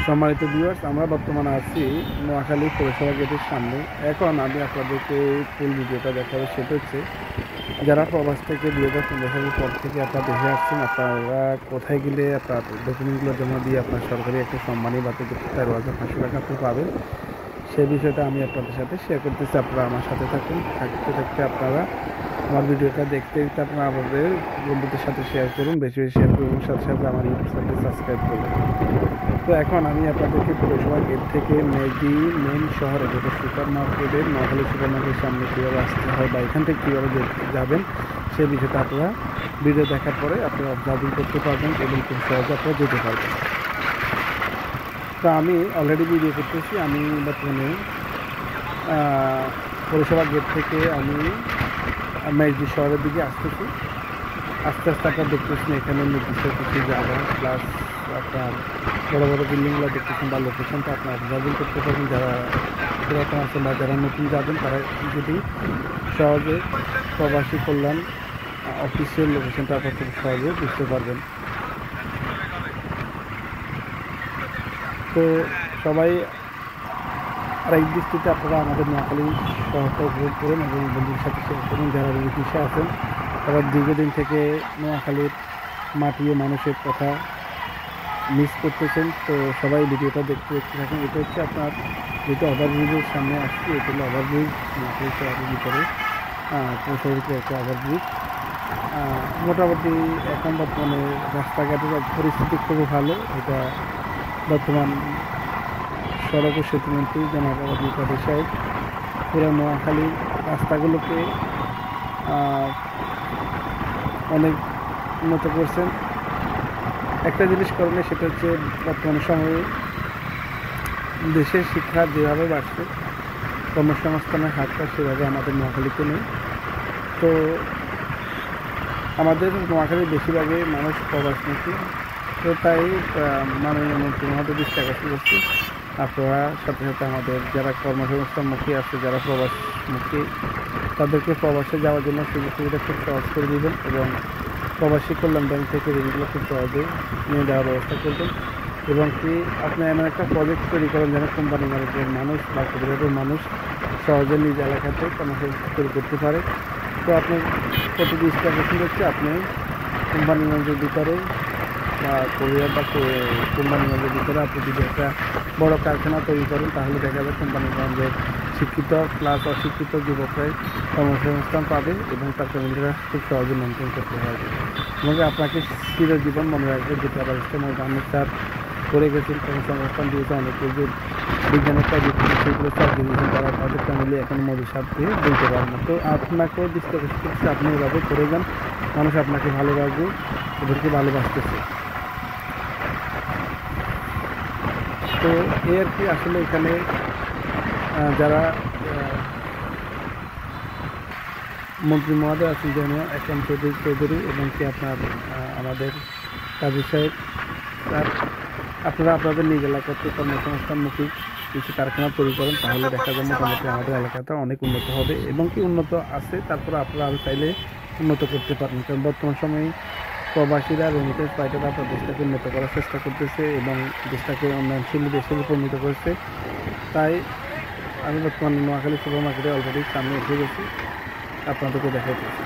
সম্মানিত ভিউয়ার্স, আমরা বর্তমানে আছি নোয়াখালী পৌরসভা গেটের সামনে। এখন আমি আপনাদেরকে ফুল ভিডিওটা দেখাবো। সেটা হচ্ছে যারা প্রবাস থেকে 2015 সালের পর থেকে আপনারা দেশে আসছেন, আপনারা কোথায় গেলে আপনার ডকুমেন্টগুলো জমা দিয়ে আপনার সরকারি একটা সম্মানী ভাতা 13,500 টাকা আপনি পাবেন, সেই বিষয়টা আমি আপনাদের সাথে শেয়ার করতেছি। আপনারা আমার সাথে থাকুন। থাকতে থাকতে আপনারা আমার ভিডিওটা দেখতে দেখতে আপনারা আমাদের বন্ধুদের সাথে শেয়ার করুন, বেশি বেশি শেয়ার করুন, সাথে সাথে আমার ইউটিউব চ্যানেলটি সাবস্ক্রাইব করুন। তো এখন আমি আপনাদেরকে পৌরসভা গেট থেকে মেজি মেন শহরে, যেটা সুপার মার্কেটের নোয়াখালী সুপার মার্কেটের সামনে কীভাবে আসতে হয় বা এখান থেকে কীভাবে যাবেন সেই বিষয়টা আপনারা ভিডিও দেখার পরে আপনারা অবজার্ভিং করতে পারবেন এবং খুব সহজে আপনারা যেতে পারবেন। তো আমি অলরেডি ভিডিও করতেছি। আমি বর্তমানে পৌরসভা গেট থেকে আমি মেজি শহরের দিকে আসতেছি। আস্তে আস্তে আপনারা দেখতেছেন এখানে নির্দিষ্ট কিছু জায়গা প্লাস আপনার বড় বড় বিল্ডিংগুলো দেখতেছেন বা লোকেশনটা আপনার অবজার্ভিং করতে পারবেন। যারা পুরাতন আছেন বা যারা নতুন যাবেন তারা যদি সহজে প্রবাসী কল্যাণ অফিসিয়াল লোকেশনটা আপনারা খুব সহজে বুঝতে পারবেন। তো সবাই আরেক দৃষ্টিতে আপনারা আমাদের নোয়াখালী শহরটা উপভোগ করুন এবং বন্ধুদের সাথে শেয়ার করুন। যারা বিদেশে আছেন তারা দীর্ঘদিন থেকে নোয়াখালীর মাটি ও মানুষের কথা মিস করতেছেন। তো সবাই ভিডিওটা দেখতে থাকুন। এটা হচ্ছে আপনার যেটা ওভারব্রিজের সামনে আসছে, এটা হলো ওভারব্রিজ, নোয়াখালী শহরের ভিতরে পৌরসভার ভিতরে একটা ওভারব্রিজ। মোটামুটি এখন বর্তমানে রাস্তাঘাটের পরিস্থিতি খুবই ভালো। এটা বর্তমান সড়ক ও সেতুমন্ত্রী জনাব আব্দুল কাদের সাহেব পুরো নোয়াখালীর রাস্তাগুলোকে অনেক উন্নত করছেন। একটা জিনিস করলে সেটা হচ্ছে বর্তমান সময়ে দেশের শিক্ষা যেভাবে বাড়ছে, কর্মসংস্থানের হারটা সেভাবে আমাদের নোয়াখালীতে নেই। তো আমাদের নোয়াখালীর বেশিরভাগই মানুষ প্রবাসমুখী। তো তাই মাননীয় মন্ত্রী মহোদয় দৃষ্টি আকর্ষণ করছি আপনারা সাথে সাথে আমাদের যারা কর্মসংস্থানমুখী আছে, যারা প্রবাসমুখী, তাদেরকে প্রবাসে যাওয়ার জন্য সুযোগ সুবিধা খুব সহজ করে দেবেন এবং প্রবাসী কল্যাণ ব্যাংক থেকে ঋণগুলো খুব সহজে নিয়ে দেওয়ার ব্যবস্থা করবেন। এবং কি আপনি এমন একটা প্রজেক্ট তৈরি করেন যেন কোম্পানি ম্যানেজের মানুষ বা কর্পোরেটের মানুষ সহজে নিজ এলাকাতে কর্মসংস্থান তৈরি করতে পারে। তো আপনার প্রতি দৃষ্টি আকর্ষণ হচ্ছে আপনি কোম্পানিগঞ্জের ভিতরে বা কোরিয়া বা কোম্পানিগঞ্জের ভিতরে আপনি যদি একটা বড় কারখানা তৈরি করেন, তাহলে দেখা যায় কোম্পানিগঞ্জের শিক্ষিত প্লাস অশিক্ষিত যুবকরাই কর্মসংস্থান পাবে এবং তার ফ্যামিলিরা খুব সহজে মেনটেন করতে পারবে। এবং আপনাকে চিরজীবন মনে রাখবে যেটা আবার আমি স্যার করে গেছেন, কর্মসংস্থান দিয়েছে অনেকে, যে বিজ্ঞানের কাজ সেগুলো চাকরি দিয়েছেন, তারা তাদের ফ্যামিলি এখন মধুর সাথ দিয়ে বলতে পারে না। তো আপনাকেও দৃষ্টি আকর্ষণ করছে, আপনি এভাবে করে যান, মানুষ আপনাকে ভালো রাখবে, ওদেরকে ভালোবাসতেছে। তো এই আর কি, আসলে এখানে যারা মন্ত্রী মহোদয় আছেন যেন একরাম চৌধুরী এবং কি আপনার আমাদের কাজী সাহেব স্যার, আপনারা আপনাদের নিজ এলাকাতে কর্মসংস্থানমুখী কিছু কারখানা তৈরি করেন, তাহলে দেখা যায় মোটামুটি আমাদের এলাকাটা অনেক উন্নত হবে এবং কি উন্নত আছে। তারপরে আপনারা আরও চাইলে উন্নত করতে পারেন, কারণ বর্তমান সময়ে প্রবাসীরা রেমিটেন্স পাইটারা আপনার দেশটাকে উন্নত করার চেষ্টা করতেছে এবং দেশটাকে উন্নয়নশীল দেশে পরিণত করেছে। তাই আমি বর্তমানে নোয়াখালী সুপার মার্কেটে অলরেডি সামনে এসে গেছি, আপনাদেরকে দেখাইতেছি।